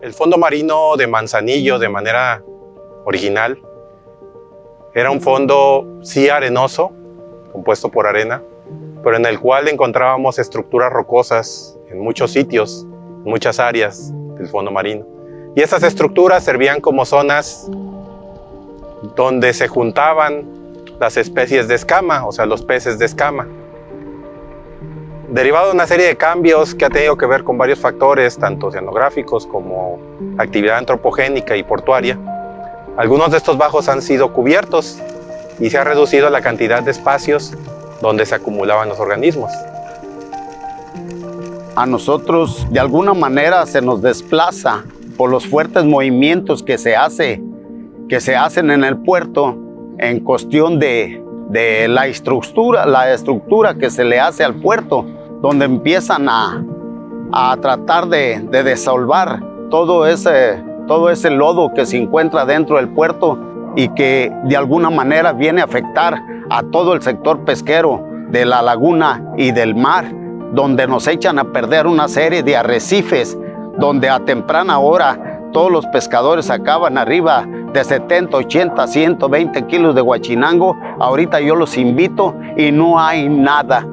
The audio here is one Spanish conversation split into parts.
El fondo marino de Manzanillo, de manera original, era un fondo sí arenoso, compuesto por arena, pero en el cual encontrábamos estructuras rocosas en muchos sitios, en muchas áreas del fondo marino. Y esas estructuras servían como zonas donde se juntaban las especies de escama, o sea, los peces de escama. Derivado de una serie de cambios que ha tenido que ver con varios factores, tanto oceanográficos como actividad antropogénica y portuaria, algunos de estos bajos han sido cubiertos y se ha reducido la cantidad de espacios donde se acumulaban los organismos. A nosotros, de alguna manera, se nos desplaza por los fuertes movimientos que se hacen en el puerto en cuestión de la estructura que se le hace al puerto, donde empiezan a tratar de desolvar todo ese lodo que se encuentra dentro del puerto y que de alguna manera viene a afectar a todo el sector pesquero de la laguna y del mar, donde nos echan a perder una serie de arrecifes, donde a temprana hora todos los pescadores sacaban arriba de 70, 80, 120 kilos de guachinango. Ahorita yo los invito y no hay nada.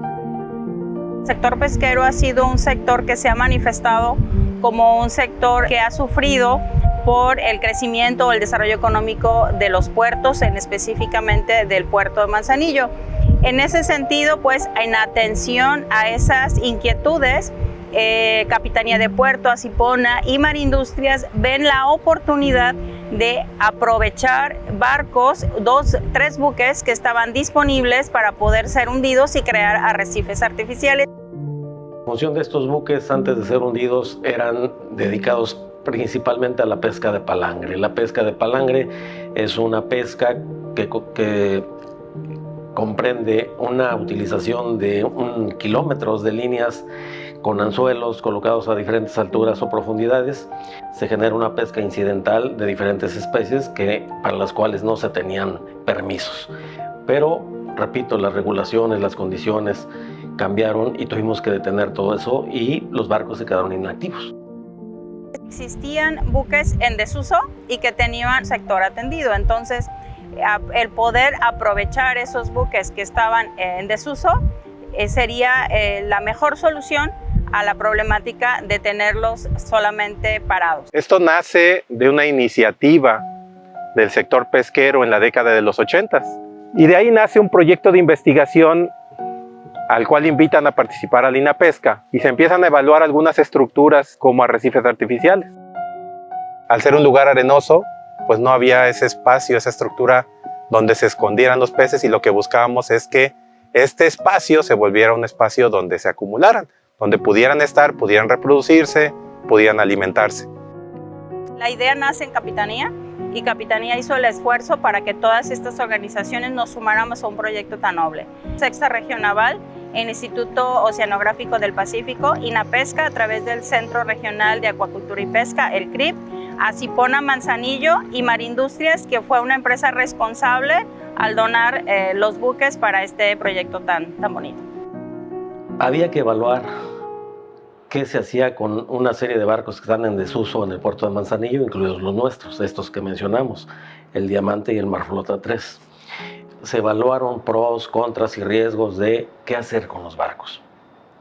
El sector pesquero ha sido un sector que se ha manifestado como un sector que ha sufrido por el crecimiento o el desarrollo económico de los puertos, específicamente del puerto de Manzanillo. En ese sentido, pues, en atención a esas inquietudes, Capitanía de Puerto, Acipona y Marindustrias ven la oportunidad de aprovechar barcos, 3 buques que estaban disponibles para poder ser hundidos y crear arrecifes artificiales. La función de estos buques antes de ser hundidos eran dedicados principalmente a la pesca de palangre. La pesca de palangre es una pesca que comprende una utilización de kilómetros de líneas con anzuelos colocados a diferentes alturas o profundidades. Se genera una pesca incidental de diferentes especies para las cuales no se tenían permisos. Pero, repito, las regulaciones, las condiciones cambiaron y tuvimos que detener todo eso y los barcos se quedaron inactivos. Existían buques en desuso y que tenían sector atendido, entonces el poder aprovechar esos buques que estaban en desuso sería la mejor solución a la problemática de tenerlos solamente parados. Esto nace de una iniciativa del sector pesquero en la década de los 80s y de ahí nace un proyecto de investigación al cual invitan a participar al INAPESCA y se empiezan a evaluar algunas estructuras como arrecifes artificiales. Al ser un lugar arenoso, pues no había ese espacio, esa estructura donde se escondieran los peces y lo que buscábamos es que este espacio se volviera un espacio donde se acumularan, donde pudieran estar, pudieran reproducirse, pudieran alimentarse. La idea nace en Capitanía y Capitanía hizo el esfuerzo para que todas estas organizaciones nos sumáramos a un proyecto tan noble. Sexta Región Naval, el Instituto Oceanográfico del Pacífico, INAPESCA a través del Centro Regional de Acuacultura y Pesca, el CRIP, Acipona Manzanillo y Marindustrias, que fue una empresa responsable al donar los buques para este proyecto tan bonito. Había que evaluar qué se hacía con una serie de barcos que están en desuso en el puerto de Manzanillo, incluidos los nuestros, estos que mencionamos, el Diamante y el Marflota 3. Se evaluaron pros, contras y riesgos de qué hacer con los barcos.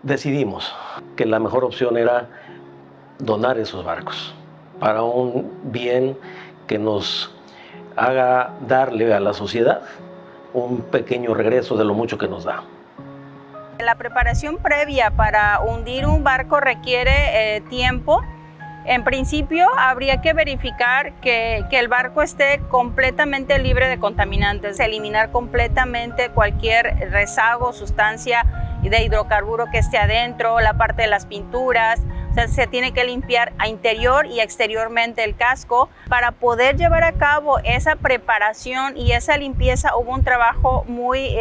Decidimos que la mejor opción era donar esos barcos para un bien que nos haga darle a la sociedad un pequeño regreso de lo mucho que nos da. La preparación previa para hundir un barco requiere tiempo. En principio, habría que verificar que el barco esté completamente libre de contaminantes, eliminar completamente cualquier rezago, sustancia de hidrocarburo que esté adentro, la parte de las pinturas. O sea, se tiene que limpiar a interior y exteriormente el casco. Para poder llevar a cabo esa preparación y esa limpieza, hubo un trabajo muy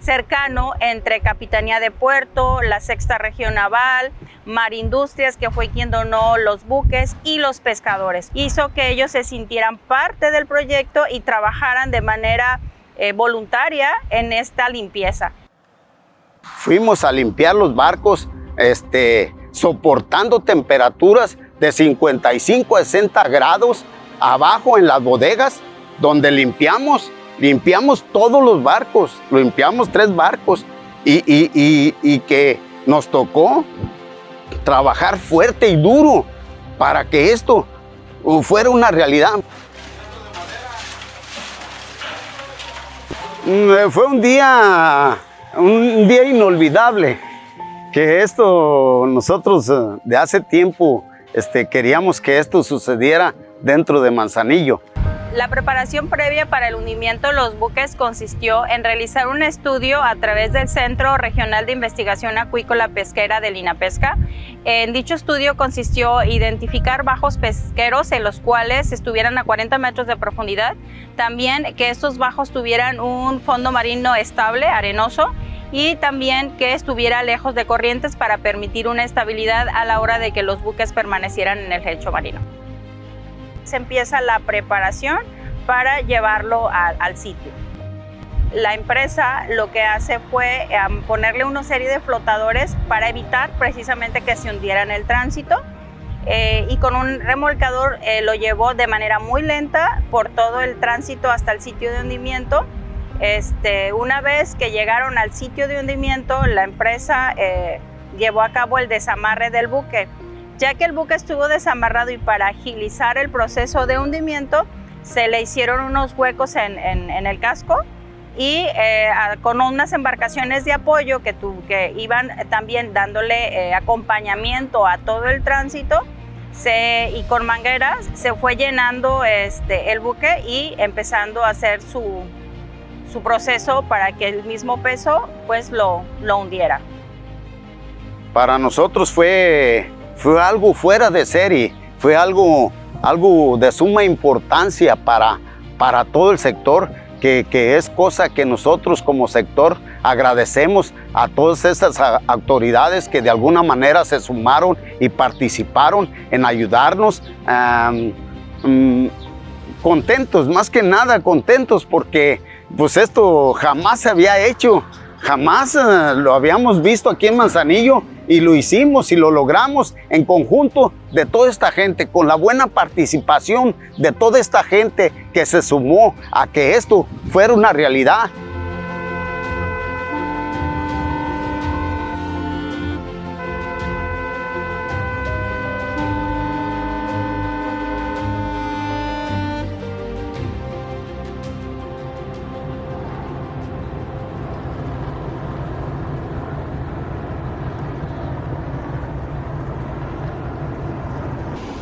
cercano entre Capitanía de Puerto, la Sexta Región Naval, Marindustrias, que fue quien donó los buques, y los pescadores. Hizo que ellos se sintieran parte del proyecto y trabajaran de manera voluntaria en esta limpieza. Fuimos a limpiar los barcos, soportando temperaturas de 55 a 60 grados abajo en las bodegas, donde limpiamos todos los barcos, limpiamos 3 barcos y que nos tocó trabajar fuerte y duro para que esto fuera una realidad. Fue un día inolvidable, que esto nosotros de hace tiempo queríamos que esto sucediera dentro de Manzanillo. La preparación previa para el hundimiento de los buques consistió en realizar un estudio a través del Centro Regional de Investigación Acuícola Pesquera del INAPESCA. En dicho estudio consistió en identificar bajos pesqueros en los cuales estuvieran a 40 metros de profundidad, también que estos bajos tuvieran un fondo marino estable, arenoso, y también que estuviera lejos de corrientes para permitir una estabilidad a la hora de que los buques permanecieran en el lecho marino. Se empieza la preparación para llevarlo al sitio. La empresa lo que hace fue ponerle una serie de flotadores para evitar precisamente que se hundiera en el tránsito, y con un remolcador lo llevó de manera muy lenta por todo el tránsito hasta el sitio de hundimiento. Una vez que llegaron al sitio de hundimiento, la empresa llevó a cabo el desamarre del buque. Ya que el buque estuvo desamarrado y para agilizar el proceso de hundimiento, se le hicieron unos huecos en el casco y con unas embarcaciones de apoyo que iban también dándole acompañamiento a todo el tránsito, y con mangueras se fue llenando el buque y empezando a hacer su proceso para que el mismo peso pues lo hundiera. Para nosotros fue algo fuera de serie, fue algo de suma importancia para todo el sector, que es cosa que nosotros como sector agradecemos a todas esas autoridades que de alguna manera se sumaron y participaron en ayudarnos. Contentos, más que nada contentos, porque pues esto jamás se había hecho, jamás lo habíamos visto aquí en Manzanillo, y lo hicimos y lo logramos en conjunto de toda esta gente, con la buena participación de toda esta gente que se sumó a que esto fuera una realidad.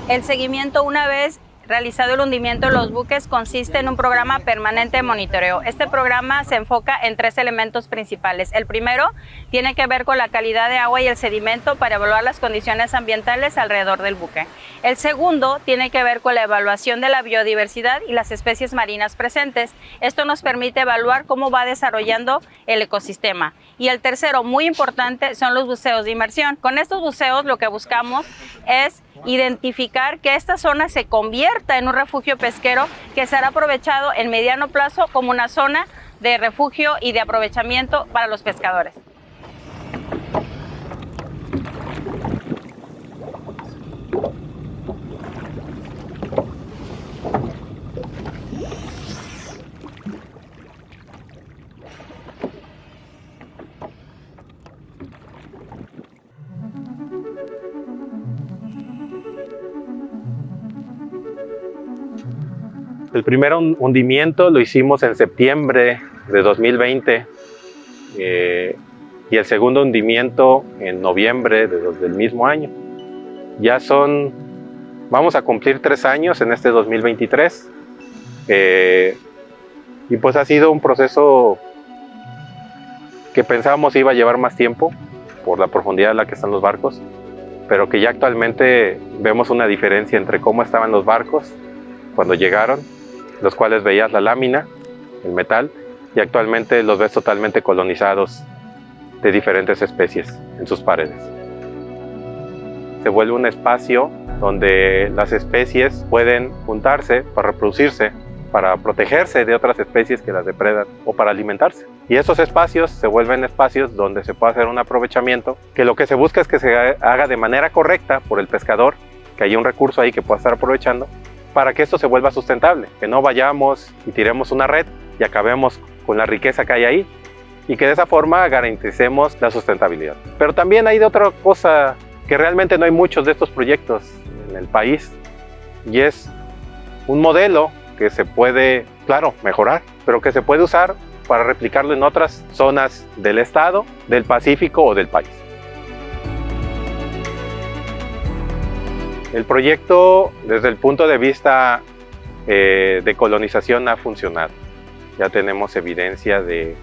El seguimiento, una vez realizado el hundimiento de los buques, consiste en un programa permanente de monitoreo. Este programa se enfoca en 3 elementos principales. El primero tiene que ver con la calidad de agua y el sedimento para evaluar las condiciones ambientales alrededor del buque. El segundo tiene que ver con la evaluación de la biodiversidad y las especies marinas presentes. Esto nos permite evaluar cómo va desarrollando el ecosistema. Y el tercero, muy importante, son los buceos de inmersión. Con estos buceos lo que buscamos es identificar que esta zona se convierta en un refugio pesquero que será aprovechado en mediano plazo como una zona de refugio y de aprovechamiento para los pescadores. El primer hundimiento lo hicimos en septiembre de 2020 y el segundo hundimiento en noviembre del mismo año. Ya vamos a cumplir 3 años en este 2023 y pues ha sido un proceso que pensábamos iba a llevar más tiempo por la profundidad a la que están los barcos, pero que ya actualmente vemos una diferencia entre cómo estaban los barcos cuando llegaron, los cuales veías la lámina, el metal, y actualmente los ves totalmente colonizados de diferentes especies en sus paredes. Se vuelve un espacio donde las especies pueden juntarse para reproducirse para protegerse de otras especies que las depredan o para alimentarse. Y esos espacios se vuelven espacios donde se puede hacer un aprovechamiento, que lo que se busca es que se haga de manera correcta por el pescador, que haya un recurso ahí que pueda estar aprovechando, para que esto se vuelva sustentable, que no vayamos y tiremos una red y acabemos con la riqueza que hay ahí, y que de esa forma garanticemos la sustentabilidad. Pero también hay de otra cosa, que realmente no hay muchos de estos proyectos en el país, y es un modelo que se puede, claro, mejorar, pero que se puede usar para replicarlo en otras zonas del estado, del Pacífico o del país. El proyecto, desde el punto de vista de colonización, ha funcionado. Ya tenemos evidencia de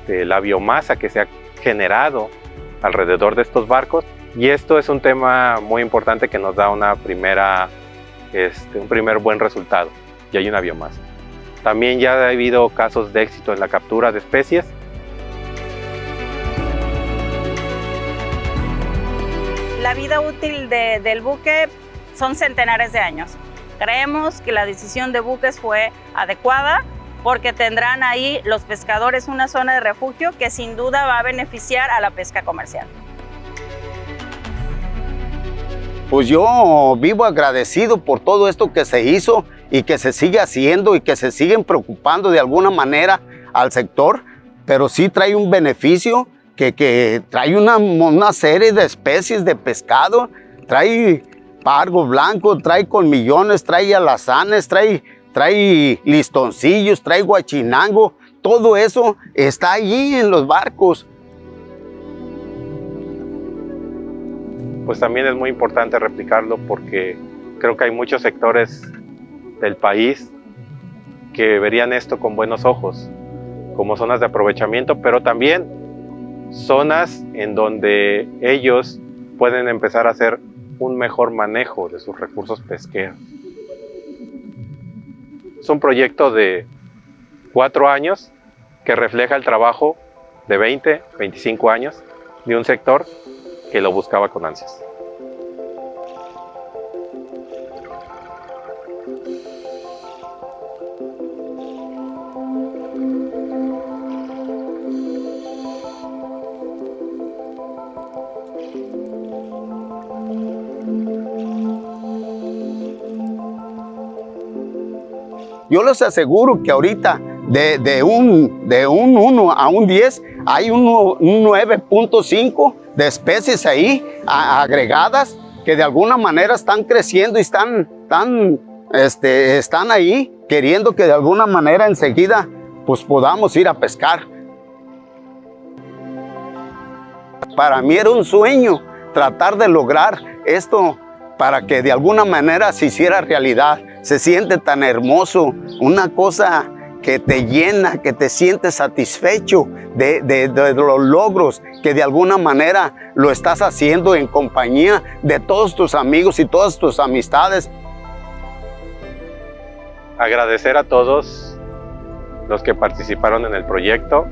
la biomasa que se ha generado alrededor de estos barcos, y esto es un tema muy importante que nos da un primer buen resultado, y hay una biomasa. También ya ha habido casos de éxito en la captura de especies. La vida útil del buque son centenares de años. Creemos que la decisión de buques fue adecuada porque tendrán ahí los pescadores una zona de refugio que sin duda va a beneficiar a la pesca comercial. Pues yo vivo agradecido por todo esto que se hizo y que se sigue haciendo y que se siguen preocupando de alguna manera al sector, pero sí trae un beneficio que trae una serie de especies de pescado, trae pargo blanco, trae colmillones, trae alazanes, trae listoncillos, trae guachinango, todo eso está allí en los barcos. Pues también es muy importante replicarlo porque creo que hay muchos sectores del país que verían esto con buenos ojos, como zonas de aprovechamiento, pero también zonas en donde ellos pueden empezar a hacer un mejor manejo de sus recursos pesqueros. Es un proyecto de 4 años que refleja el trabajo de 20, 25 años de un sector que lo buscaba con ansias. Yo les aseguro que ahorita de un 1 a un 10 hay un 9.5 de especies ahí agregadas que de alguna manera están creciendo y están ahí queriendo que de alguna manera enseguida pues podamos ir a pescar. Para mí era un sueño tratar de lograr esto para que de alguna manera se hiciera realidad. Se siente tan hermoso, una cosa que te llena, que te sientes satisfecho de los logros, que de alguna manera lo estás haciendo en compañía de todos tus amigos y todas tus amistades. Agradecer a todos los que participaron en el proyecto,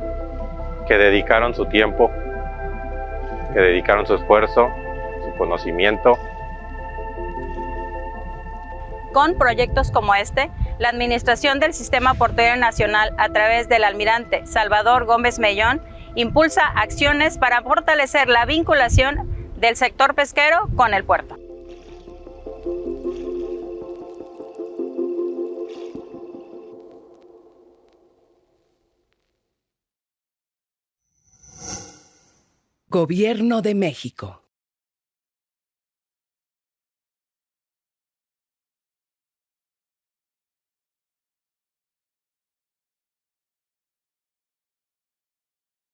que dedicaron su tiempo, que dedicaron su esfuerzo, su conocimiento. Con proyectos como este, la Administración del Sistema Portuario Nacional, a través del almirante Salvador Gómez Mellón, impulsa acciones para fortalecer la vinculación del sector pesquero con el puerto. Gobierno de México.